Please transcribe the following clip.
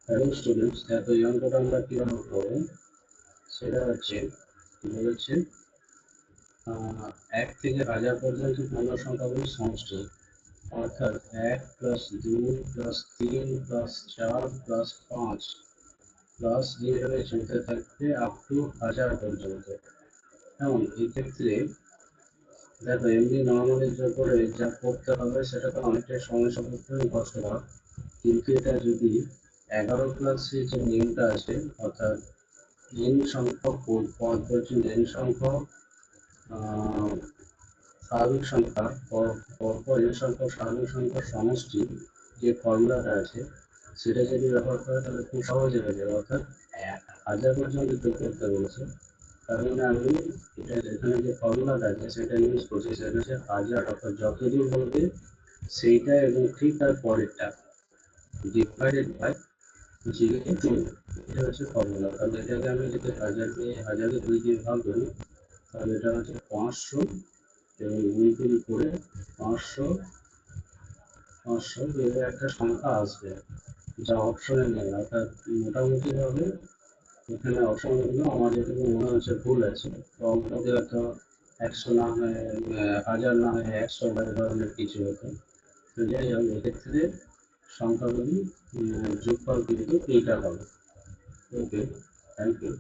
Hello students, দেখো এই অঙ্কটা আমরা কিভাবে করবো সেটা হচ্ছে বলেছে 1 থেকে 1000 পর্যন্ত পূর্ণ সংখ্যাগুলির সমষ্টি, অর্থাৎ 1 plus 2 plus 3 plus 4 plus 5 plus এইভাবে চলতে থাকবে আপ টু 1000 পর্যন্ত। যেমন এই ক্ষেত্রে দেখো এমনি নর্মালি যোগ করে যা করতে হবে সেটা তো অনেকটাই সময় সাপেক্ষ কষ্টকর, কিন্তু এটা যদি 11 ক্লাসে যে নিয়মটা আছে, অর্থাৎ n সংখ্যক পদ পর্যন্ত n সংখ্যক স্বাভাবিক সংখ্যা পরপর n সংখ্যক স্বাভাবিক সংখ্যার সমষ্টি যে ফর্মুলাটা আছে সেটা যদি ব্যবহার করে তাহলে খুব সহজে হয়ে যাবে। অর্থাৎ 1000 পর্যন্ত যোগ করতে বলেছে, তার মানে আমি এটা এখানে যে ফর্মুলাটা আছে সেটা ইউজ করছি, সেটা হচ্ছে 1000, অর্থাৎ যতদূর বলবে সেইটা এবং ঠিক তার পরেরটা ডিভাইডেড বাই যেহেতু এটা হচ্ছে ফর্মুলা। তাহলে এটাকে আমি যদি 1000কে 2 দিয়ে ভাগ করি তাহলে এটা হচ্ছে 500 এবং 2 করে 500 এর একটা সংখ্যা আসবে যা অপশনে নেই। অর্থাৎ মোটামুটি ভাবে এখানে অপশনগুলো আমার যেটুকু মনে হচ্ছে ভুল আছে, তো অঙ্কটি হয়তো 100 না হয়ে 1000 না হয়ে 100 বা এই ধরনের কিছু হতো। তো যাই হোক, এক্ষেত্রে সংখ্যাগুলি যোগফল কিন্তু এইটা হবে। ওকে, থ্যাংক ইউ।